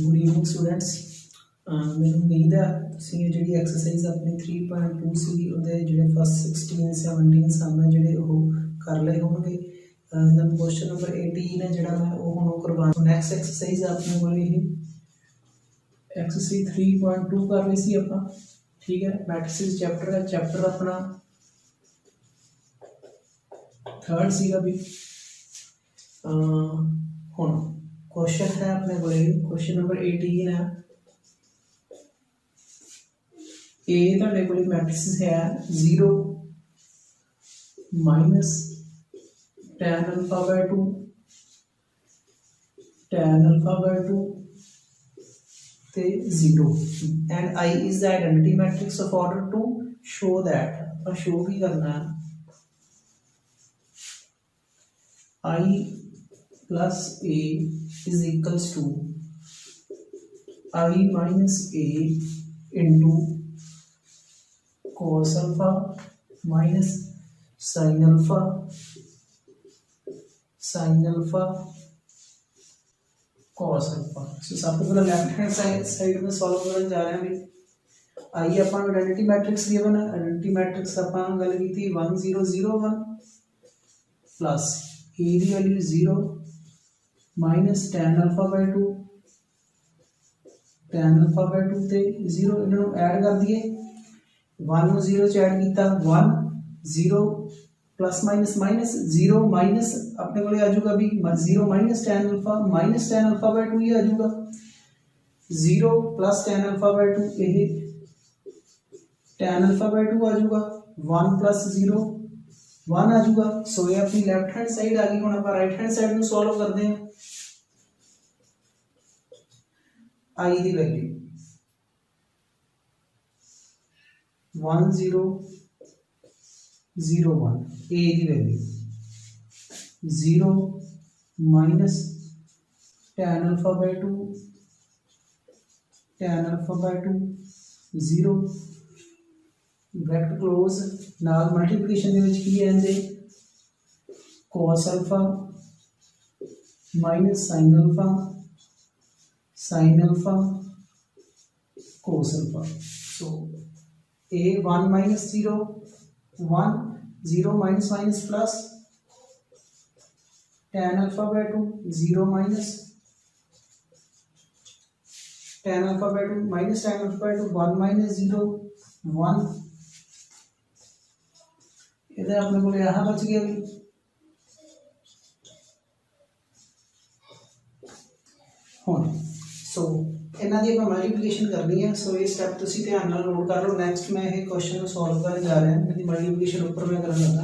Good evening students. मैनूं उम्मीद है तुसीं ये जिहड़ी एक्सरसाइज अपनी 3.2 सी उहदे जिहड़े फस्ट 16 17 सम है जिहड़े ओह कर लए होणगे। दैन क्वेश्चन नंबर 18 है जिहड़ा मैं ओह हुण करवाना। नैक्सट एक्सरसाइज अपने कोल ये एक्सरसाइज 3.2 कर रही सी आपां, ठीक है। मैट्रिसेस चैप्टर है, चैप्टर अपना थर्ड सीगा भी। हुण क्वेश्चन है अपने को क्वेश्चन नंबर 18 है। ए तुहाडे कोल मैट्रिक्स है 0 minus tan alpha by 2 tan alpha by 2 ते 0 and I is the identity matrix of order to show that। ਆਪਾਂ शो की करना है I plus A is equals to I minus A into cos alpha minus sin alpha cos alpha। सो सब तो left hand side में solve करने जा रहे हैं भी। आई अपन आइडेंटिटी मैट्रिक्स गिवन है, आइडेंटिटी मैट्रिक्स अपन गल की थी 1 0 0 1 प्लस ए की value 0 minus tan alpha by 2 tan alpha by 2 ते 0 इन्हों ऐड कर दिए 1 ਨੂੰ 0 ਚ ऐड किया 1 0 प्लस माइनस माइनस 0 माइनस अपने को आ जाऊगा भी 0 माइनस tan अल्फा बाय 2 ये आ जाऊगा 0 प्लस tan अल्फा बाय 2 ये tan अल्फा बाय 2 आ जाऊगा 1 प्लस 0 1 आ जाऊगा। सो ये अपनी लेफ्ट हैंड साइड आ गई। हुण आपां राइट हैंड साइड ਨੂੰ सॉल्व करते हैं। I दी वैल्यू 1 0 0 1 A दी value 0 minus tan alpha by 2 0 bracket close नाल मल्टीप्लिकेशन दे विच की है इहदे cos alpha minus sin alpha cos alpha. So A 1 minus 0 1 0 minus minus plus tan alpha by 2 0 minus tan alpha by 2 minus tan alpha by 2 1 minus 0 1। इधर अपने को यहाँ बच गया भी। सो इन्हों की मल्टीप्लिकेशन करनी है। सो ये स्टैप तुसी ध्यान नाल नोट कर लो। नैक्सट मैं ये क्वेश्चन सॉल्व करने जा रहा हूँ। इहदी मल्टीप्लिकेशन ऊपर मैं करन लगा।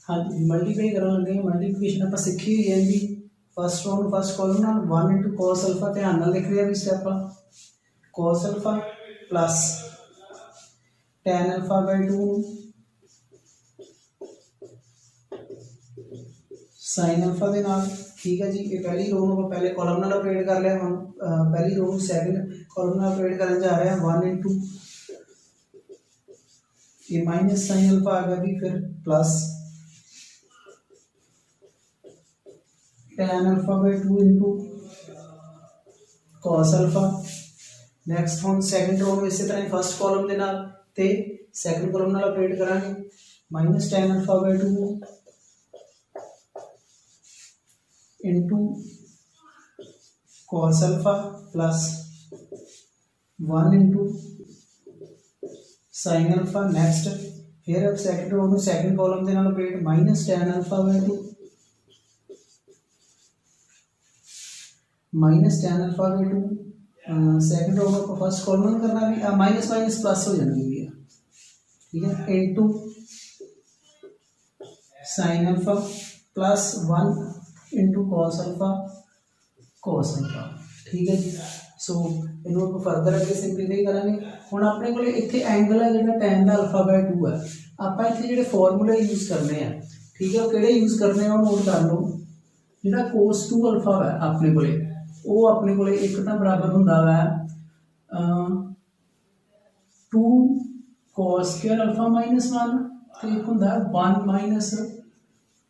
हाँ जी, मल्टीप्लाई करन लगे। मल्टीप्लिकेशन आप सीखी हुई है जी। फर्स्ट रो फर्स्ट कॉलम नाल 1 इंटू cos अल्फा ध्यान नाल लिख लिया भी step cos alpha plus tan alpha by 2 sin alpha दे नाल, ठीक है जी। ये पहली रो को पहले कॉलम नाल ऑपरेट कर लिया। हम पहली रो को सेकंड कॉलम नाल ऑपरेट करने जा रहे हैं 1 इंटू ये माइनस sin अल्फा आ गया भी, फिर plus tan alpha by 2 into cos alpha. Next हम सेकंड रो में इसी तरह फर्स्ट कॉलम के नाल ते सेकंड कॉलम नाल ऑपरेट करांगे minus tan alpha by 2 into cos alpha plus 1 into sin alpha. Next फिर अब सेकंड रो में सेकंड कॉलम के नाल operate minus tan alpha by 2 minus tan alpha by 2। Second row में फर्स्ट कॉलम में करना भी माइनस माइनस प्लस हो जाएगी भी, ठीक है, into sin alpha plus 1 into cos alpha, ठीक है जी। सो इन्हों को फर्दर अगे सिंपलीफाई करेंगे। हुण अपने को इत्थे एंगल है जिहड़ा tan दा अल्फा बाय 2 है। आपां इत्थे जिहड़े फॉर्मूले यूज करने हैं, ठीक है, वो किहड़े यूज करने हैं नोट कर लो। जिहड़ा cos 2 अल्फा है अपने को वो अपने को एक तो बराबर हुंदा वा 2 cos स्क्वायर अल्फा माइनस 1 तो एक होंदा 1 माइनस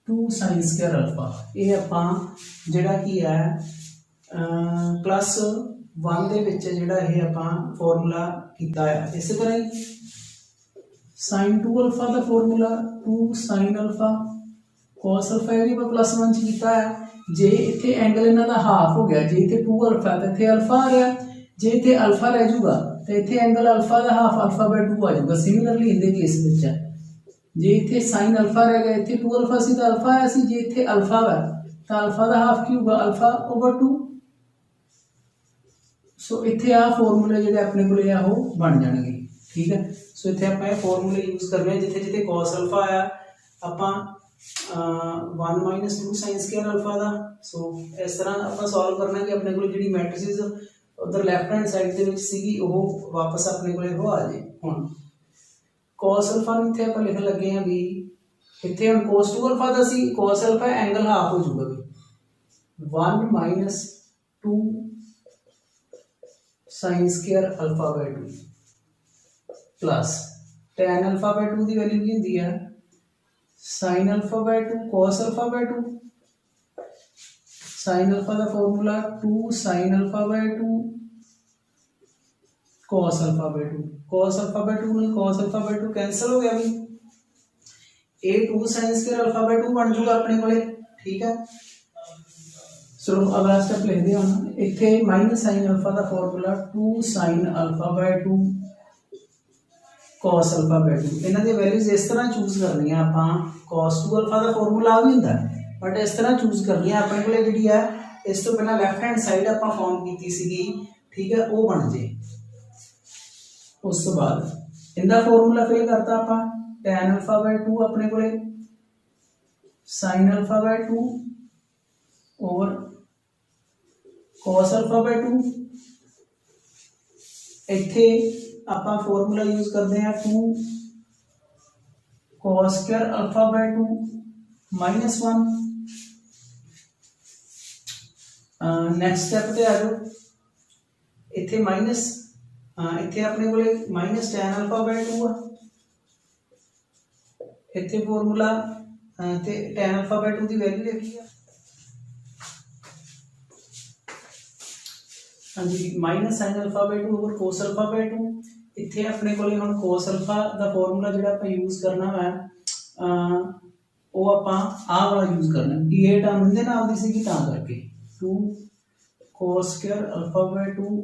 2 sin स्क्वायर अल्फा। ये आपां जिहड़ा की है प्लस 1 दे विच जिहड़ा ये आपां फॉर्मूला कीता है। इस तरह ही sin 2 अल्फा का formula 2 sin alpha cos alpha ये भी प्लस 1 च कीता है। जे इत्थे एंगल इन्हां दा हाफ हो गया, जे इत्थे 2 अल्फा तो इत्थे अल्फा आ रहा, जे इत्थे अल्फा रह जाऊगा तो इत्थे एंगल अल्फा का हाफ अल्फा बाय 2 आ जाऊगा। सिमिलरली इन केस विच है जे इत्थे sin अल्फा रह गया, इत्थे 2 अल्फा सी तो अल्फा आया सी, जे इत्थे अल्फा है तो अल्फा का हाफ की होगा अल्फा ओवर 2। सो इत्थे आ फॉर्मूले जिहड़े अपने कोल आ वो बन जाणगे। ठीक है, सो इत्थे आपां फॉर्मूले यूज करने जिथे जिथे cos अल्फा आया आपां 1 माइनस 2 sin स्क्वायर अल्फा का। सो इस तरह आप सॉल्व करना कि अपने को जी मैट्रिसेस उधर लैफ्ट हैंड साइड के सी वापस अपने को आ जाए। हुण cos अल्फा इत्थे आप लिखन लगे हैं भी इत्थे हुण cos 2 अल्फा का सी, cos अल्फा एंगल हाफ हो जाऊगा भी 1 minus 2 sin square alpha by 2 plus tan alpha by 2 की वैल्यू की होंदी है sin alpha by 2 cos alpha by 2। sin alpha का formula 2 sin alpha by 2 cos alpha by 2। cos alpha by 2 में cos alpha by 2 cancel हो गया भी, ए 2 sin square alpha by 2 बन जाऊगा अपने कोले। ठीक है, चलो अगला स्टेप लिख दिया हम इत्थे माइनस sin अल्फा का formula 2 sin alpha by 2 cos alpha by 2। इन्हां दी वैल्यूज इस तरह चूज करनी है आपां। cos 2 अल्फा का फॉर्मूला आ भी हुंदा बट इस तरह चूज करनी है अपने कोले जिहड़ी है। इस तो पहला लैफ्ट हैंड साइड आपां फॉर्म कीती सीगी, ठीक है, वो बन जे। उस तो बाद इनका फॉर्मूला फिल करता आपां tan अल्फा बाय 2 अपने कोले sin alpha by 2 over cos alpha by 2। इत्थे आपां फॉर्मूला यूज करते हैं 2 cos square alpha by 2 minus 1। Next step पे आ जाओ, इत्थे माइनस इत्थे अपने कोले माइनस tan अल्फा बाय 2 आ, इत्थे फॉर्मूला ते tan अल्फा बाय 2 की वैल्यू लिखी है। हाँ जी, minus sin alpha by 2 over cos alpha by 2। इत्थे अपने कोले हुण cos अल्फा का फॉर्मूला जिहड़ा आपां यूज करना है वो आपां आ वाला यूज करना कि ये टर्म इहदे नाल दी सीगी तां करके 2 cos square alpha by 2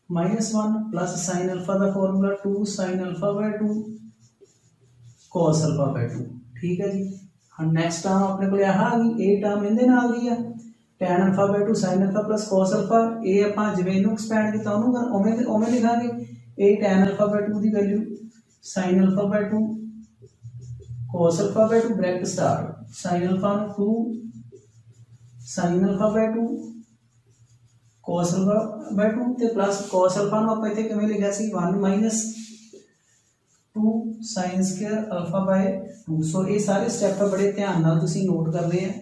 minus 1 plus sin alpha का formula 2 sin alpha by 2 cos alpha by 2। ठीक है जी, हाँ नेक्स्ट टर्म अपने कोले आ गई, ए टर्म इहदे नाल दी है tan alpha by 2 sin alpha plus cos alpha. ए आपां जिवें इहनूं एक्सपैंड कीता ओनूं ओवें लिखांगे। ए tan अल्फा बाय 2 की value sin alpha by 2 cos alpha by 2 bracket start sin alpha 2 sin alpha by 2 cos alpha by 2 ते प्लस cos अल्फा नूं आपां इत्थे किवें लिखिआ सी 1 minus 2 sin square alpha by 2। So ये सारे स्टेप बड़े ध्यान नाल तुसीं नोट करने हैं।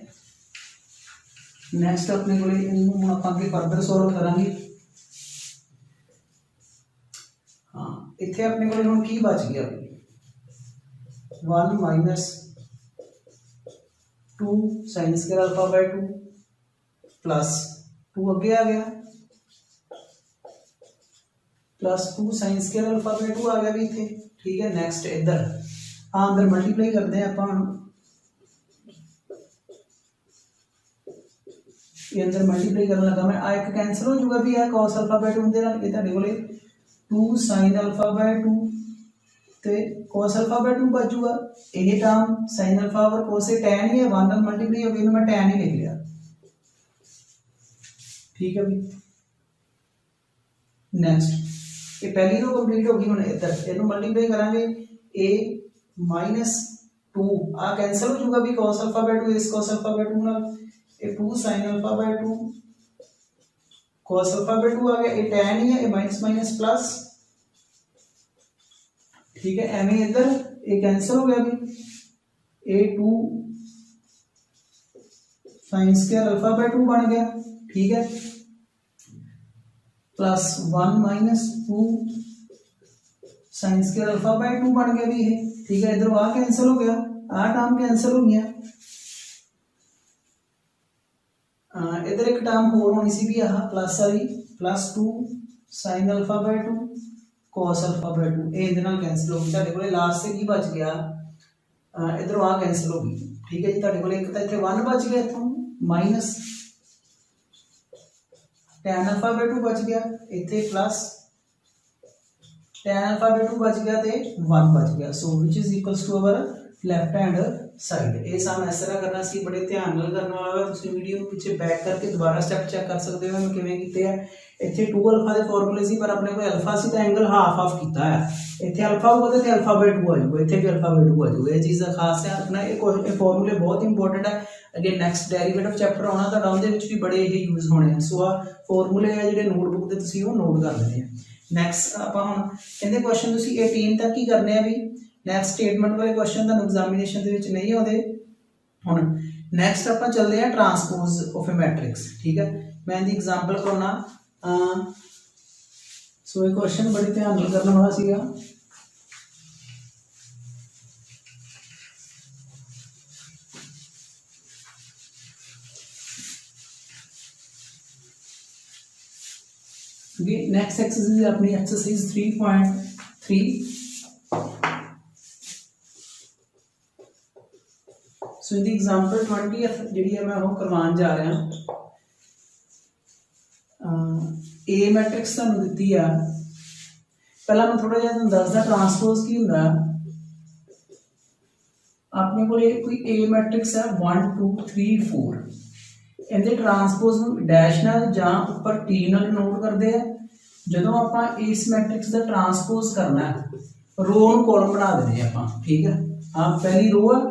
नेक्स्ट अपने को इन्होंने आप आगे फर्दर सॉल्व करांगे। हाँ इत्थे अपने को हुण की बच गया 1 minus 2 sin square alpha by 2 plus 2 अगे आ गया plus 2 sin square alpha by 2 आ गया भी इत्थे। ठीक है, नेक्स्ट इधर हाँ अंदर मल्टीप्लाई करते हैं आप ये अंदर मल्टीप्लाई करने लगा मैं आ एक कैंसिल हो जाऊगा भी है cos अल्फा बाय 2 दे नाल ये ਤੁਹਾਡੇ ਕੋਲੇ 2 sin अल्फा बाय 2 ਤੇ cos अल्फा बाय 2 बचूगा। ये टर्म sin अल्फा और cos से tan ही है 1 ਨਾਲ मल्टीप्लाई हो गई मैं tan ही लिख लिया। ठीक है भाई, नेक्स्ट ये पहली रो कंप्लीट हो गई। हुण इधर इनू मल्टीप्लाई करांगे a माइनस 2 आ कैंसिल हो जाऊगा भी cos अल्फा बाय 2 इस cos अल्फा बाय 2 नाल ये 2 sin alpha by 2 cos alpha by 2 आ गया। ये tan ही है, ये माइनस माइनस प्लस। ठीक है, एम इधर ये कैंसिल हो गया भी ए 2 sin स्क्वायर अल्फा बाय 2 बन गया। ठीक है, plus 1 minus 2 sine square alpha by 2 बन गया भी ये, ठीक है। इधर आ कैंसिल हो गया, आ टर्म कैंसिल हो गया। इधर एक टर्म होर होनी सी भी, आह प्लस वाली, +2 sine alpha by 2 cos alpha by 2, ये इहदे नाल कैंसिल हो गई। तुहाडे कोले लास्ट से की बच गया, इधरों आ कैंसिल हो गई, ठीक है जी। तुहाडे कोले एक तां इत्थे 1 बच गया, इत्थों माइनस tan अल्फा बाय 2 बच गया, इत्थे प्लस tan अल्फा बाय 2 बच गया ते 1 बच गया। So which is equals to our left hand side. ये साम इस तरह करना सी, बड़े ध्यान नाल करने वाला। तुसीं वीडियो नूं पिछे बैक करके दोबारा स्टैप चेक कर सकते हो मैं किवें कीते है। इत्थे 2 अल्फा दे फॉर्मूले सी, पर अपने कोल अल्फा सी तां एंगल हाफ हाफ कीता है। इत्थे अल्फा होगा तो इत्थे अल्फा बाय 2 आ जाऊगा, इत्थे भी अल्फा बाय 2 आ जाऊगा। ये चीज़ का खास ध्यान रखना। ये फॉर्मूले बहुत इंपॉर्टेंट है। अगे नैक्सट डेरिवेटिव चैप्टर आना तुहाडा, उहदे विच भी बड़े ये यूज होने हैं। सो आ फॉर्मूले है जिहड़े नोटबुक ते तुसीं वो नोट कर लेने हैं। नैक्सट आपां हुण कहंदे क्वेश्चन तुसीं 18 तक ही करने आ भी। नैक्सट स्टेटमेंट वाले क्वेश्चन तुहानूं एग्जामिनेशन दे विच नहीं आउंदे। हुण नैक्सट आपां चलदे हैं ट्रांसपोज ऑफ ए मैट्रिक्स, ठीक है। मैं इहदी एग्जांपल करना। सो ये क्वेश्चन बड़े ध्यान नाल करने वाला सीगा। नेक्स्ट एक्सरसाइज अपनी एक्सरसाइज 3.3। सो इहदी एग्जांपल 20th जिहड़ी है मैं वो करवाउण जा रहा। ए मैट्रिक्स तुहानूं दित्ती आ। पहला मैं थोड़ा जिहा तुहानूं दसदा ट्रांसपोज की हुंदा। अपने कोल कोई ए मैट्रिक्स है 1 2 3 4। इहदे ट्रांसपोज नूं डैश नाल जां उपर टी नाल नोट करदे आ। जदों आपां इस मैट्रिक्स दा ट्रांसपोज करना है, रो नूं कॉलम बना देने आपां, ठीक है। हाँ पहली रो है,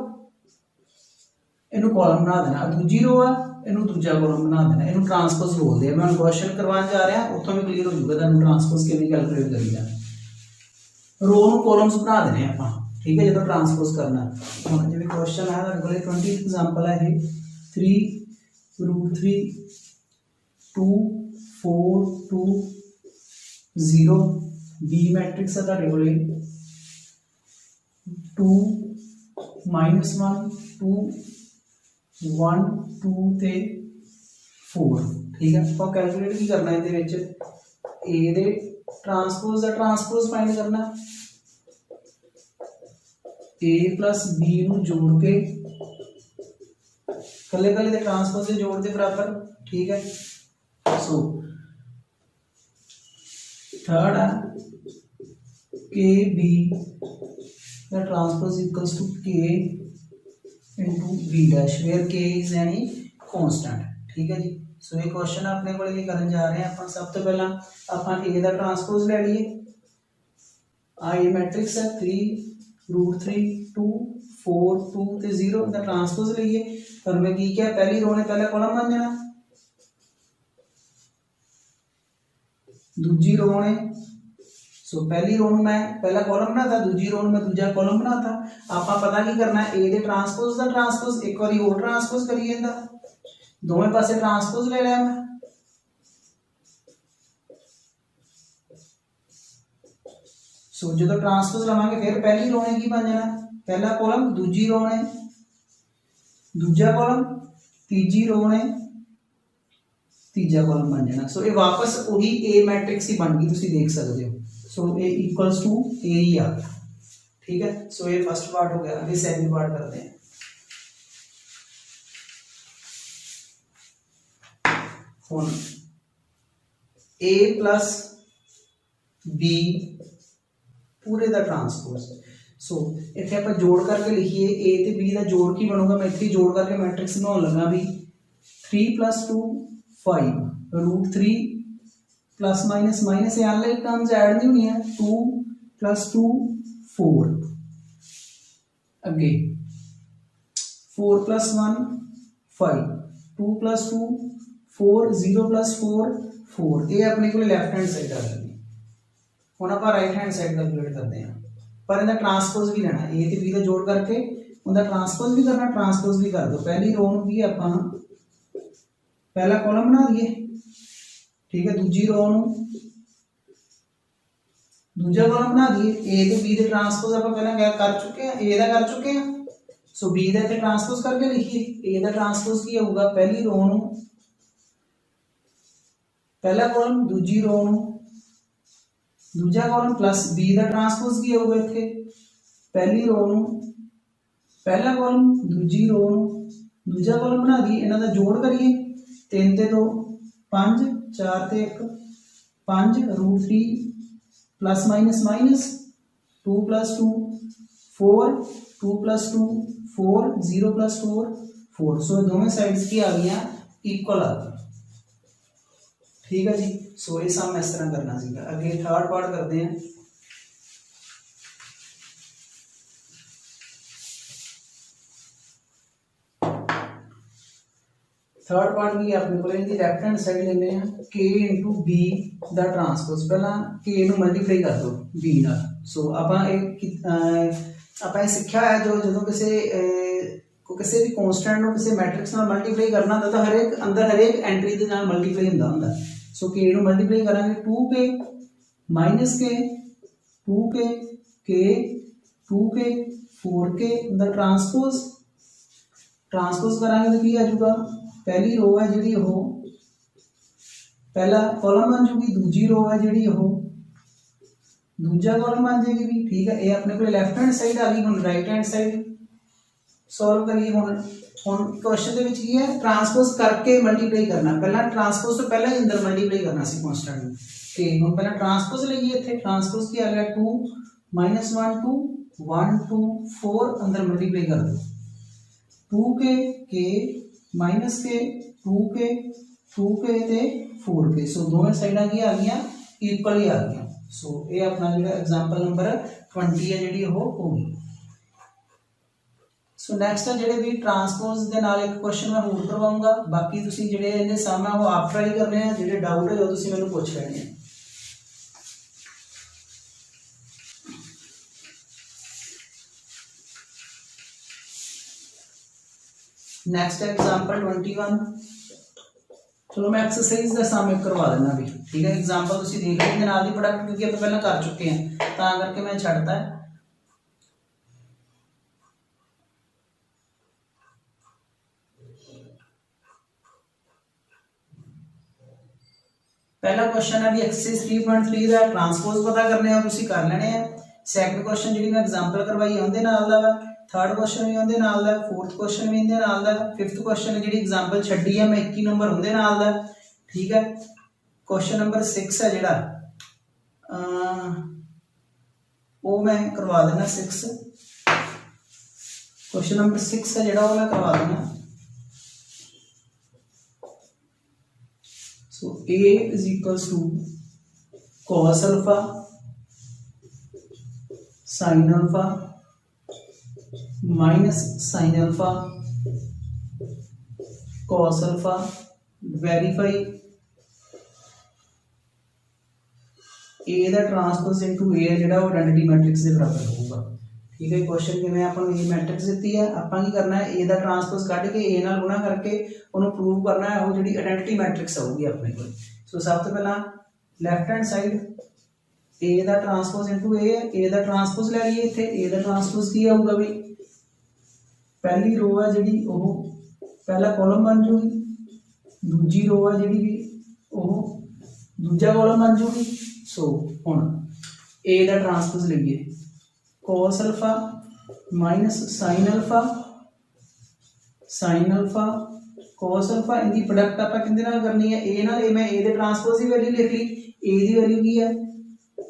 इनू कॉलम बना देना, दूजी रो है, इनू दूजा कॉलम बना देना। इनू ट्रांसपोज बोलते हैं। मैं क्वेश्चन करवाने जा रहा, उत्थों भी क्लीयर हो जाऊगा तुहानूं ट्रांसपोज किवें कैलकुलेट करीदा। रो नूं कॉलम्स बना देने आपां, ठीक है, जो ट्रांसपोज करना। हुण जिवें क्वेश्चन है तुहाडे कोल 20 एग्जांपल है ये 3√3 2 4 2 0 बी मैट्रिक्स है तुहाडे कोल 2 -1 2 1 2 ते 4, ठीक है। तो कैलकुलेट की करना इहदे विच ए दे ट्रांसपोज दा ट्रांसपोज फाइंड करना। ए प्लस बी नूं जोड़ के कल्ले कल्ले दे ट्रांसपोज दे जोड़ दे बराबर, ठीक है। सो थर्ड है K B the transpose equals to K into B dash where K is any constant, ठीक है जी। सो ये क्वेश्चन अपने को ये करन जा रहे हैं। अपन सब तो पहला अपन ए दा ट्रांसपोज ले लिए। आ ये मैट्रिक्स है 3√3 2 4 2 ते 0 दा ट्रांसपोज लईए। पर मैं की क्या, पहली रो ने पहला कॉलम बन जाना, दूजी रो ने सो पहली रो नूं मैं पहला कॉलम बनाता, दूजी रो नूं मैं दूजा कॉलम बनाता। आपां पता की करना है, ए दे ट्रांसपोज दा ट्रांसपोज एक बारी और ट्रांसपोज करिए इहदा, दोवें पासे ट्रांसपोज ले लिया मैं। सो जो ट्रांसपोज लवांगे फिर पहली रो ने की बन जाना, पहला कॉलम, दूजी रो ने दूजा कॉलम, तीजी रो ने तीजा कॉलम बन जाना। सो ये वापस वही ए मैट्रिक्स ही बन गई, तुसीं देख सकते हो। सो ए इक्वल्स टू ए ही आ गया, ठीक है। सो ये फर्स्ट पार्ट हो गया। अभी सेकंड पार्ट करते हैं। हुण ए प्लस बी पूरे दा ट्रांसपोज। सो इत्थे आपां जोड़ करके लिखिए, ए ते बी दा जोड़ की बनूगा। मैं इत्थे जोड़ करके मैट्रिक्स बनाउण लगा भी 3 + 2 5 √3 plus minus minus unlike terms add नहीं होनी है। 2 + 2 4 अगे 4 + 1 5 2 + 2 4 0 + 4 4। ये अपने को लेफ्ट हैंड साइड आ गई। हुण आपां राइट हैंड साइड कैलकुलेट करते हैं, पर इहदा ट्रांसपोज भी लेना। ए ते बी का जोड़ करके उनका ट्रांसपोज भी करना, ट्रांसपोज भी कर दो। पहली रो नूं भी आपां पहला कॉलम बना दिए, ठीक है। दूजी रो नूं दूजा कॉलम बना दिए ए ते बी दे ट्रांसपोज आप पहले कर चुके हैं, ए दा कर चुके हैं, सो बी दा इत्थे ट्रांसपोज करके लिखिए ए दा ट्रांसपोज की होगा पहली रो नूं पहला कॉलम दूजी रो नूं दूजा कॉलम प्लस बी दा ट्रांसपोज की होगा इत्थे पहली रो नूं पहला कॉलम दूजी रो नूं दूजा कॉलम बना दिए, इन्हां दा जोड़ करिए 3 ते 2 5 4 ते 1 5 √3 प्लस माइनस माइनस 2 + 2 4 2 + 2 4 0 + 4 4 सो दोनों साइड्स की आ गई इक्वल आ गई। ठीक है जी, सो ये सम इस तरह करना सीगा। अगे थर्ड पार्ट करते हैं। थर्ड पार्ट की अपने को लैफ्ट हैंड साइड लेने हैं k * b दा ट्रांसपोज, पहला k ਨੂੰ मल्टीप्लाई कर दो b ਨਾਲ। सो ਆਪਾਂ ਇਹ ਸਿੱਖਿਆ ਹੈ ਜੋ ਜਦੋਂ ਕਿਸੇ ਵੀ ਕਨਸਟੈਂਟ ਨੂੰ ਕਿਸੇ ਮੈਟ੍ਰਿਕਸ ਨਾਲ ਮਲਟੀਪਲਾਈ ਕਰਨਾ ਹੁੰਦਾ ਤਾਂ ਹਰੇਕ ਐਂਟਰੀ ਦੇ ਨਾਲ ਮਲਟੀਪਲਾਈ ਹੁੰਦਾ। सो k ਨੂੰ ਮਲਟੀਪਲਾਈ ਕਰਾਂਗੇ 2k - k 2k k 2k 4k ਦਾ ट्रांसपोज करांगे तो की आ जाऊगा पहली रो है जी पहला कॉलम बन जूगी, दूजी रो है जी दूजा कॉलम बन जाएगी भी। ठीक है, ये अपने को लैफ्ट हैंड साइड आ गई। हुण राइट हैंड साइड सॉल्व करिए। हुण क्वेश्चन दे विच की है ट्रांसपोज करके मल्टीप्लाई करना, पहला ट्रांसपोज तो पहला ही अंदर मल्टीप्लाई करना सी कांस्टेंट में के। हुण पहला ट्रांसपोज लईए, इत्थे ट्रांसपोज की आ गया 2 - 1 2 1 2 4 अंदर मल्टीप्लाई कर दो 2k k - k 2k 2k ते 4k। सो दोनों साइडां की आ गई इक्वल ही आ गई। सो ये अपना जो एग्जाम्पल नंबर 20 है जी होगी। सो नैक्सट है जिहड़े भी ट्रांसपोज दे नाल एक क्वेश्चन मैं होर करवाऊंगा, बाकी तुसीं जिहड़े इहदे सम है वो आप ट्राई करने हैं, जिहड़े डाउट है वो तुसीं मैनूं पुछ लेने हैं। Next example 21। चलो मैं एक्सरसाइज का सम एक करवा देना भी। ठीक है, एग्जांपल तुसीं देख लो, नाल दी प्रोडक्ट क्योंकि आप पहले कर चुके हैं तां करके मैं छड्डता है। पहला क्वेश्चन है भी एक्सरसाइज 3.3 का ट्रांसपोज पता करने हैं, तुसीं कर लेने हैं। सैकंड क्वेश्चन जी मैं एग्जांपल करवाई उहदे नाल दा वा, थर्ड क्वेश्चन भी उहदे नाल दा, फोर्थ क्वेश्चन भी उहदे नाल दा, फिफ्थ क्वेश्चन जी एग्जांपल छड्डी है मैं 21 नंबर उहदे नाल दा। ठीक है, क्वेश्चन नंबर 6 है जिहड़ा वो मैं करवा देना 6। क्वेश्चन नंबर 6 है जिहड़ा वो मैं करवा देना। सो a = cos alpha sin alpha minus sin alpha cos alpha. Verify a दा ट्रांसपोज इनटू a है जिहड़ा वो आइडेंटिटी मैट्रिक्स के बराबर होगा। ठीक है, क्वेश्चन किवें आपां नूं ये मैट्रिक्स दी है, आपां की करना है a दा ट्रांसपोज कढ के a नाल गुणा करके उन्होंने प्रूव करना है वो जिहड़ी आइडेंटिटी मैट्रिक्स आऊगी अपने को। सो सब तो पहला लैफ्ट हैंड साइड a दा ट्रांसपोज इनटू a है, a दा ट्रांसपोज ले लीए। इत्थे a दा ट्रांसपोज की आऊगा भी पहली रो है जिहड़ी वो पहला कॉलम बन जूगी, दूजी रो है जिहड़ी भी वो दूजा कॉलम बन जूगी। सो हुण a दा ट्रांसपोज लईए cos alpha minus sin alpha cos alpha इनकी प्रोडक्ट आपां किहदे नाल करनी है a नाल। मैं a दे ट्रांसपोज की वैल्यू लिख ली, a दी वैल्यू की है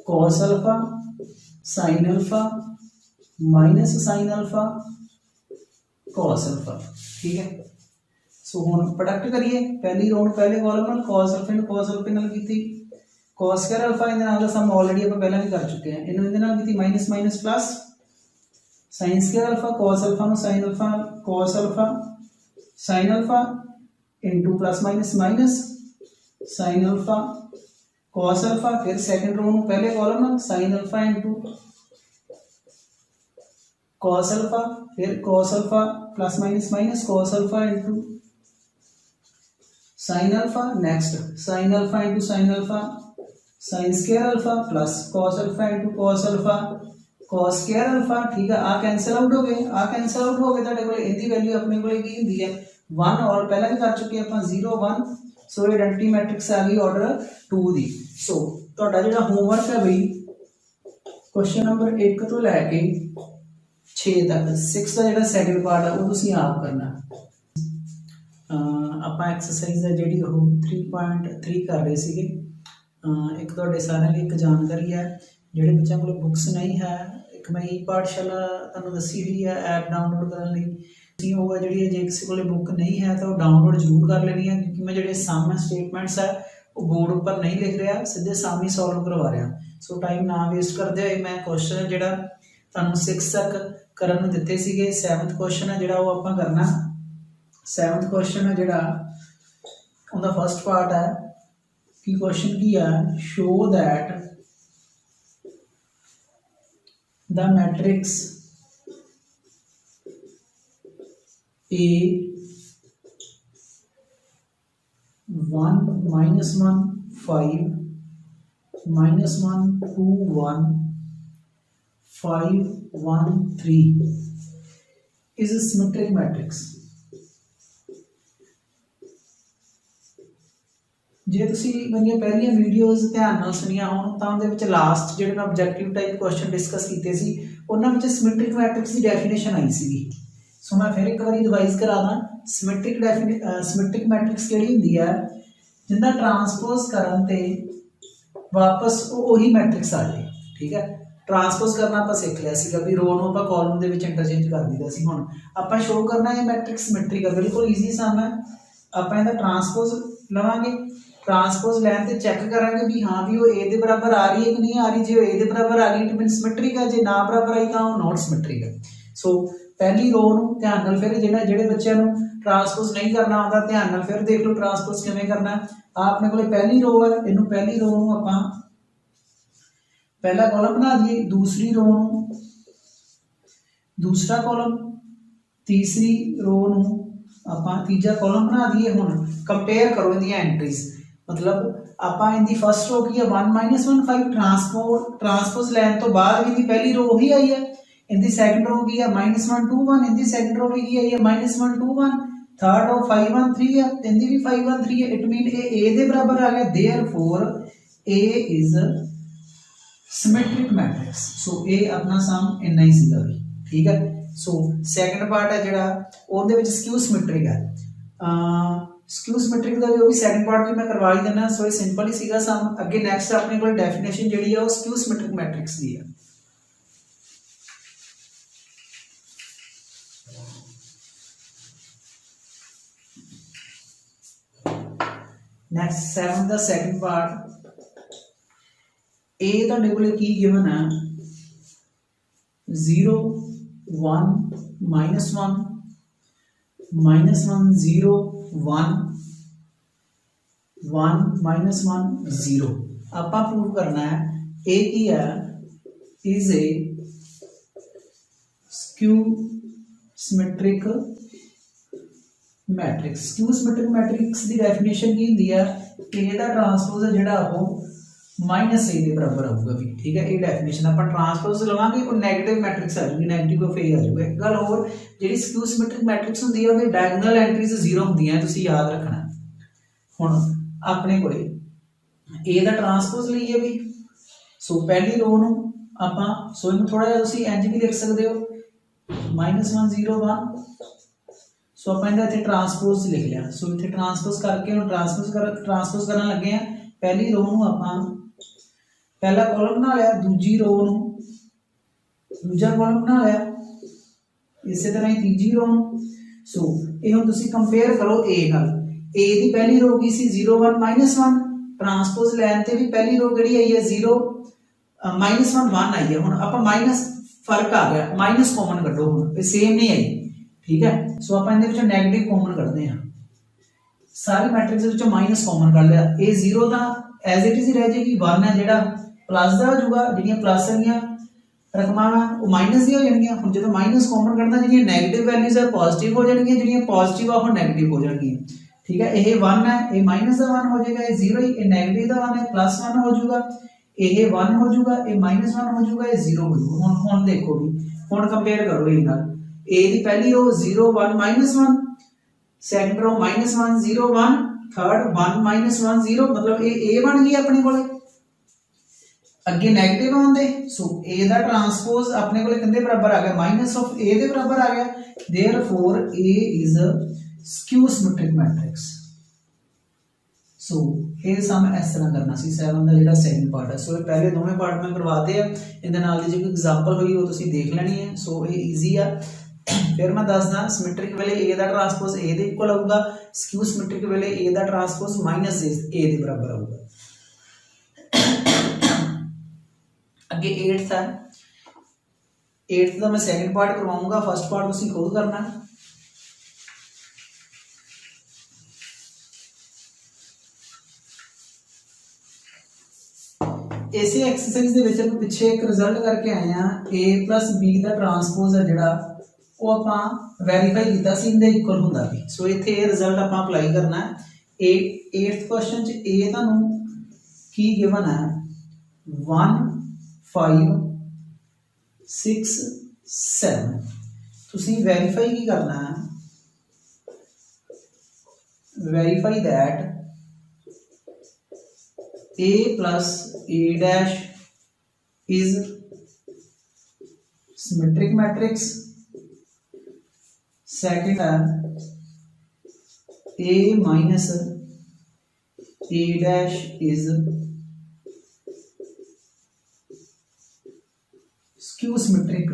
cos alpha sin alpha minus sin alpha cos alpha. ठीक है, सो हुण प्रोडक्ट करिए पहली रो पहले कॉलम नाल cos अल्फा नाल कीती, cos स्क्वायर अल्फा इहदे नाल दा सम ऑलरेडी आपां पहलां भी कर चुके हैं। इहनूं इहदे नाल कीती minus minus plus sin square alpha cos alpha नूं sin alpha cos alpha sin alpha into plus minus minus sin alpha cos alpha. फिर सेकंड रो नूं पहले कॉलम नाल sin alpha into cos alpha, फिर cos alpha plus minus minus cos alpha into sin alpha. Next sin alpha into sin alpha sine square alpha plus cos alpha into cos alpha cos square alpha. ठीक है, आ cancel out हो गए, आ cancel out हो गए। ਤੁਹਾਡੇ ਕੋਲ ਇਹਦੀ value ਆਪਣੇ ਕੋਲ ਕੀ ਹੁੰਦੀ ਹੈ 1 और ਪਹਿਲਾਂ ਵੀ ਕਰ ਚੁੱਕੇ ਆਪਾਂ 0 1। ਸੋ ਆਇਡੈਂਟੀ ਮੈਟ੍ਰਿਕਸ ਆ ਗਈ ਆਰਡਰ 2 ਦੀ। ਸੋ ਤੁਹਾਡਾ ਜਿਹੜਾ ਹੋਮਵਰਕ ਹੈ ਬਈ क्वेश्चन नंबर 1 ਤੋਂ ਲੈ ਕੇ 6 ਤੱਕ 6 ਦਾ ਜਿਹੜਾ ਸੈਕਿੰਡ ਪਾਰਟ ਆ ਉਹ ਤੁਸੀਂ ਆਪ ਕਰਨਾ। ਆਪਾਂ ਐਕਸਰਸਾਈਜ਼ ਹੈ ਜਿਹੜੀ ਉਹ 3.3 ਕਰ ਰਹੇ ਸੀਗੇ। ਇੱਕ ਤੁਹਾਡੇ ਸਾਰਿਆਂ ਲਈ ਇੱਕ ਜਾਣਕਾਰੀ ਹੈ, ਜਿਹੜੇ ਬੱਚਿਆਂ ਕੋਲ ਬੁੱਕਸ ਨਹੀਂ ਹੈ, ਇੱਕ ਮੈਂ ई ਪਾਠਸ਼ਾਲਾ ਤੁਹਾਨੂੰ ਦੱਸੀ ਹੋਈ ਹੈ ਐਪ ਡਾਊਨਲੋਡ ਕਰਨ ਲਈ। ਤੁਸੀਂ ਉਹ ਹੈ ਜਿਹੜੀ ਜੇ ਕਿਸੇ ਕੋਲ ਬੁੱਕ ਨਹੀਂ ਹੈ ਤਾਂ ਉਹ ਡਾਊਨਲੋਡ ਜ਼ਰੂਰ ਕਰ ਲੈਣੀ ਹੈ, ਕਿਉਂਕਿ ਮੈਂ ਜਿਹੜੇ ਸਮ ਸਟੇਟਮੈਂट्स ਹੈ ਉਹ बोर्ड ਉੱਪਰ नहीं लिख रहा, सीधे सामने सॉल्व करवा रहा। सो टाइम ना वेस्ट करते हुए मैं क्वेश्चन ਜਿਹੜਾ ਤੁਹਾਨੂੰ 6 तक ਕਰਨ ਨੂੰ ਦਿੱਤੇ ਸੀਗੇ 7th क्वेश्चन ਹੈ ਜਿਹੜਾ ਉਹ ਆਪਾਂ ਕਰਨਾ। 7th क्वेश्चन ਹੈ ਜਿਹੜਾ ਉਹਦਾ फर्स्ट पार्ट है कि क्वेश्चन की है show that the matrix A 1 minus 1 5 minus 1 2 1 5 1 3 is a symmetric matrix। ਜੇ ਤੁਸੀਂ ਮੇਰੀਆਂ ਪਹਿਲੀਆਂ ਵੀਡੀਓਜ਼ ਧਿਆਨ ਨਾਲ ਸੁਣੀਆਂ ਹੋਣ ਤਾਂ ਉਹਦੇ ਵਿੱਚ ਲਾਸਟ ਜਿਹੜੇ ਮੈਂ ਆਬਜੈਕਟਿਵ ਟਾਈਪ ਕੁਐਸਚਨ ਡਿਸਕਸ ਕੀਤੇ ਸੀ ਉਹਨਾਂ ਵਿੱਚ ਸਿਮੈਟ੍ਰਿਕ ਮੈਟ੍ਰਿਕਸ ਦੀ ਡੈਫੀਨੇਸ਼ਨ ਆਈ ਸੀਗੀ। ਸੋ ਮੈਂ ਫਿਰ ਇੱਕ ਵਾਰੀ ਰਿਵਾਈਜ਼ ਕਰਾ ਦਾਂ। ਸਿਮੈਟ੍ਰਿਕ ਮੈਟ੍ਰਿਕਸ ਕਿਹੜੀ ਹੁੰਦੀ ਹੈ ਜਿੰਦਾ ट्रांसपोज ਕਰਨ ਤੇ ਵਾਪਸ ਉਹੀ ਮੈਟ੍ਰਿਕਸ ਆ ਜਾਏ। ਠੀਕ ਹੈ, ट्रांसपोज करना ਆਪਾਂ ਸਿੱਖ ਲਿਆ ਸੀਗਾ ਵੀ ਰੋ ਨੂੰ ਆਪਾਂ ਕਾਲਮ ਦੇ ਵਿੱਚ ਇੰਟਰਚੇਂਜ ਕਰ ਦਿੰਦਾ ਸੀ। ਹੁਣ ਆਪਾਂ ਸ਼ੋ ਕਰਨਾ ਇਹ ਮੈਟ੍ਰਿਕਸ ਸਿਮੈਟ੍ਰਿਕ ਹੈ, ਬਿਲਕੁਲ ਈਜ਼ੀ ਸਮ ਹੈ। ਆਪਾਂ ਇਹਦਾ ट्रांसपोज ਲਵਾਂਗੇ, ट्रांसपोज लैन ते चेक करांगे भी हाँ भी वो ए दे बराबर आ रही है कि नहीं आ रही। जो ए दे बराबर आ गई इट मीन सिमेट्रिक है, जो ना बराबर आई तो वो नॉट सिमेट्रिक है। सो पहली रो नूं ध्यान नाल फिर ਜਿਹੜੇ ਬੱਚਿਆਂ ਨੂੰ ट्रांसपोज नहीं करना आउंदा ध्यान नाल फिर देख लो ट्रांसपोज किवें करना। आपने कोले पहली रो है, इनू पहली रो नूं आपां पहला कॉलम बना दिए, दूसरी रो नूं दूसरा कॉलम, तीसरी रो नूं आपां तीजा कॉलम बना दिए। हुण कंपेयर करो इहदियां एंट्रीज, मतलब आपां इनकी फर्स्ट रो की है 1 -1 5 ट्रांसपोज लैन तो बाद भी पहली रो ही आई है। इनकी सैकंड रो की है -1 2 1, इनकी सैकंड रो भी की आई है -1 2 1, थर्ड रो 5 1 3 है, इनकी भी 5 1 3 है। इट मीन ए दे बराबर आ गया, therefore A is symmetric matrix. So A अपना सम इन्ना ही सीगा भी। ठीक है, सो सैकंड पार्ट है जिहड़ा ਉਹਦੇ ਵਿੱਚ स्क्यू सिमेट्रिक है। स्क्यू सिमेट्रिक का भी सैकंड पार्ट भी मैं करवा ही देना। सो ये सिंपल ही सीगा सम। अगे नैक्सट अपने को डेफिनेशन जिहड़ी है वो स्क्यू सिमेट्रिक मैट्रिक्स की है। नैक्सट 7 का सैकंड पार्ट ए तुहाडे कोले की गिवन है 0 1 -1 -1 0 1 1 -1 0। आपा प्रूव करना है ए की है is A skew symmetric matrix. Skew symmetric matrix की डेफिनेशन की होंदी है कि ਇਹਦਾ ट्रांसपोज है ਜਿਹੜਾ ਉਹ -a ਦੇ बराबर आऊगा भी। ठीक है, ये डेफिनेशन आप ट्रांसपोज लवांगे और नैगेटिव मैट्रिक्स आ जाएगी, नैगेटिव ऑफ ए आ जाएगा। एक गल होर जिहड़ी स्क्यू सिमेट्रिक मैट्रिक्स होंदी है ਉਹਦੇ डायगोनल एंट्रीज 0 ਹੁੰਦੀਆਂ ਤੁਸੀਂ याद रखना। ਹੁਣ ਆਪਣੇ ਕੋਲੇ ए ਦਾ ट्रांसपोज ਲਈਏ ਵੀ। ਸੋ ਪਹਿਲੀ ਰੋ ਨੂੰ ਆਪਾਂ ਸੋ ਇਹਨੂੰ ਥੋੜਾ ਜਿਹਾ ਤੁਸੀਂ ਇੰਜ ਵੀ ਲਿਖ ਸਕਦੇ ਹੋ -1 0 1। सो आप इतने ट्रांसपोज लिख लिया। सो इतने ट्रांसपोज करके हम ट्रांसपोज करने लगे हैं। पहली रो आप पहला कॉलम बना लिया, दूजी रो दूजा कॉलम बना लिया, इस तरह ही तीजी रो। सो ये हम तुसी कंपेयर करो ए नाल। ए दी पहली रो की सी 0 1 -1, ट्रांसपोज लैन ते भी पहली रो किहड़ी आई है 0 -1 1 आई है। हुण आपां माइनस फर्क आ गया, माइनस कॉमन कड्डो, हुण सेम नहीं आई। ठीक है, सो आप नैगेटिव कॉमन करते हैं, सारी मैट्रिक्स माइनस कॉमन कर लिया। ये 0 का एज इट इज ही रह जाएगी, 1 है जो प्लस का हो जाऊगा, जो प्लस रकम वो माइनस दी हो जाएगी। हम जो माइनस कॉमन करना जो नैगेटिव वैल्यूज है पॉजिटिव हो जाएगी, जो पॉजिटिव आ वो नैगेटिव हो जाएगी। ठीक है, ये 1 है, ये माइनस का 1 हो जाएगा, ये 0 ही, ये नेगेटिव का 1 है, प्लस 1 हो जाएगा, ये 1 हो जाएगा, ये माइनस 1 हो जाएगा, ये 0 हो जाएगा। हुन देखो भी, हुन कंपेयर करो ये नाल, ए दी पहली row 0 1 minus 1, second row minus 1 0 1, third 1 minus 1 0, मतलब ये ए बन गई अपने कोले। अगे नेगेटिव आंदे, सो ए दा ट्रांसपोज अपने कोले किंदे बराबर आ गया, माइनस ऑफ ए दे बराबर आ गया, therefore A is a skew symmetric matrix. So ये सम इस तरह करना सी 7 का जिहड़ा सेकंड पार्ट है। सो ये पहले दोवें पार्ट मैं करवाते हैं, इहदे नाल दी जो कोई एग्जांपल हुई वो तुसीं देख लेनी है। सो ये ईजी आ। फिर मैं दसदा, सिमेट्रिक वेले ए दा ट्रांसपोज ए दे इक्वल आऊगा, स्क्यू सिमेट्रिक वेले ए दा ट्रांसपोज माइनस ए दे बराबर आऊगा। अगे 8th है, 8th का मैं सेकंड पार्ट करवाऊंगा, फर्स्ट पार्ट तुसीं खुद करना है। इसे एक्सरसाइज दे विच आपां पिछे एक रिजल्ट करके आए हैं, a प्लस b का ट्रांसपोज है जिहड़ा वो आपां वेरीफाई कीता सी, इनदे इक्वल हुंदा भी। सो इत्थे ये रिजल्ट आपां अप्लाई करना है। 8th क्वेश्चन च a तुहानूं की गिवन है 1 5 6 7, तुसीं वेरीफाई की करना है, verify that a plus a dash is symmetric matrix। second है a minus a dash is skew symmetric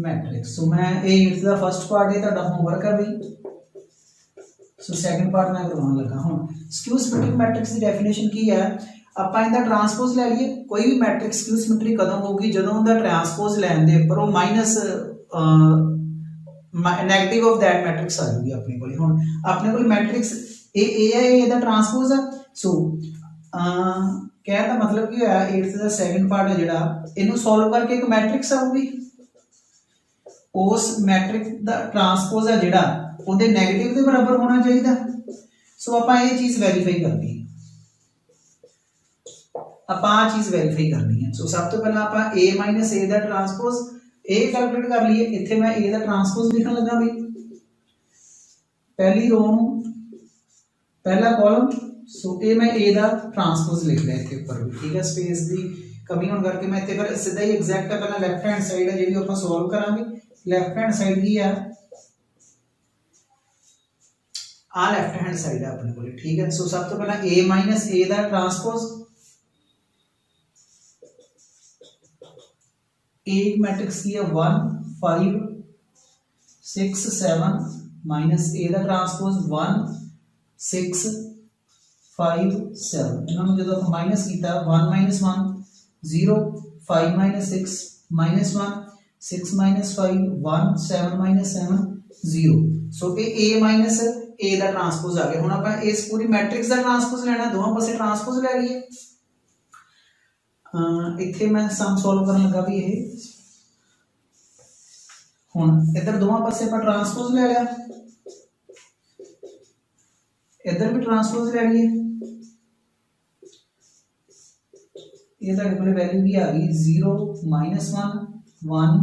matrix। सो मैं ये इसका फर्स्ट पार्ट है तुहाडा होमवर्क है भाई। सो सेकंड पार्ट मैं करवाने लगा हूं। स्क्यू सिमेट्रिक मैट्रिक्स की डेफिनेशन की है, ਆਪਾਂ ਇਹਦਾ ट्रांसपोज ले लिए, कोई भी मैट्रिक्स स्क्यू सिमेट्रिक कदों होगी ਜਦੋਂ ਉਹਦਾ ट्रांसपोज ਲੈਣ ਦੇ ਉੱਪਰ ਉਹ minus negative of that matrix आ जाएगी अपने कोल। ਹੁਣ ਆਪਣੇ ਕੋਲ मैट्रिक्स ए है, ਇਹਦਾ ट्रांसपोज है। सो ਕਹਿਣ ਦਾ मतलब ਕੀ ਹੋਇਆ, 8th ਦਾ ਸੈਕੰਡ ਪਾर्ट ਹੈ ਜਿਹੜਾ ਇਹਨੂੰ ਸੋਲਵ ਕਰਕੇ ਇੱਕ मैट्रिक्स ਆਊਗੀ, उस मैट्रिक्स का ट्रांसपोज है जिहड़ा उहदे नेगेटिव के बराबर होना चाहिए। सो आपां ये चीज़ वेरीफाई करनी है, आपां आ चीज़ वेरीफाई करनी है। सो सब तो पहला आपां a माइनस ए का ट्रांसपोज ए कैलकुलेट कर लीए। इत्थे मैं a का ट्रांसपोज लिखण लगा भी, पहली रो पहला कॉलम। सो ये मैं a का ट्रांसपोज लिख लिया इत्थे ऊपर भी, ठीक है। स्पेस की कमी होने करके मैं इत्थे फिर सीधा ही एग्जैक्ट है, पहला लैफ्ट हैंड साइड है जिहड़ी आपां सॉल्व करांगे। लैफ्ट हैंड साइड की है आ, लैफ्ट हैंड साइड है अपने को, ठीक है। सो सब तो पहला a माइनस ए का ट्रांसपोज, एक मैट्रिक्स की है 1 5 6 7 माइनस ए का ट्रांसपोज 1 6 5 7। इन्होंने जो माइनस किया 1 minus 1 0, 5 minus 6 minus 1, 6 minus 5 1, 7 minus 7 0। सो ये a माइनस ए का ट्रांसपोज आ गया। हुण आपां इस पूरी मैट्रिक्स का ट्रांसपोज लेना, दोवां पासे ट्रांसपोज ले लईए। इत्थे मैं सम सॉल्व करन लगा भी ये, हुण इधर दोवां पासे आपां ट्रांसपोज ले लिया, इधर भी ट्रांसपोज ले लईए। ये तुहाडे कोल वैल्यू की आ गई 0 माइनस 1 1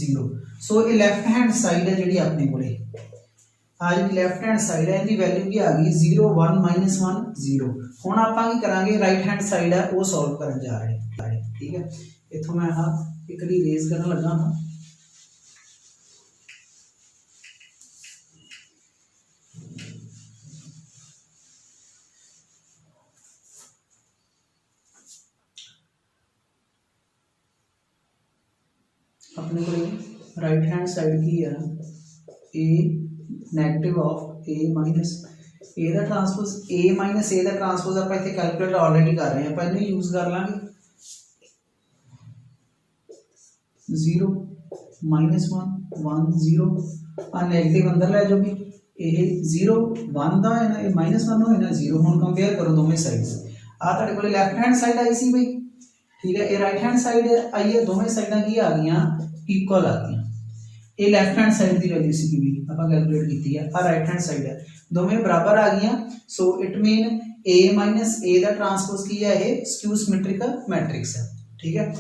0। सो ये लैफ्ट हैंड साइड है जिहड़ी अपने कोले, आ जी लैफ्ट हैंड साइड है, इहदी वैल्यू की आ गई 0 1 माइनस 1 0। हुण आपां की करांगे, राइट हैंड साइड है वो सॉल्व करन जा रहे हैं, ठीक है। इत्थों मैं आ एक बारी रेज करन लगा हां। अपने को राइट हैंड साइड की है a negative of a minus A का ट्रांसपोज, a माइनस ए का ट्रांसपोज आप इत्थे कैलकुलेट ऑलरेडी कर रहे हैं, आप इन्हें यूज कर लांगे। 0 माइनस 1 1 0 आ नेगेटिव अंदर ले जाओगी, ये 0 1 दा है ना, ये माइनस 1 होए ना 0। हुण कंपेयर करो दोवें साइड्स, आ तुहाडे कोल लैफ्ट हैंड साइड आई सी बई, ठीक है। ये राइट हैंड साइड आई है, दोवें साइडां की आ गईयां इक्वल आ गई, ਇਹ ਲੈਫਟ हैंड साइड की वैल्यू सी भी आप कैलकुलेट की है, आ राइट हैंड साइड है, दोवें बराबर आ गई। So it mean A minus A का ट्रांसपोज की है, ये स्क्यू सिमेट्रिक मैट्रिक्स है। ठीक है।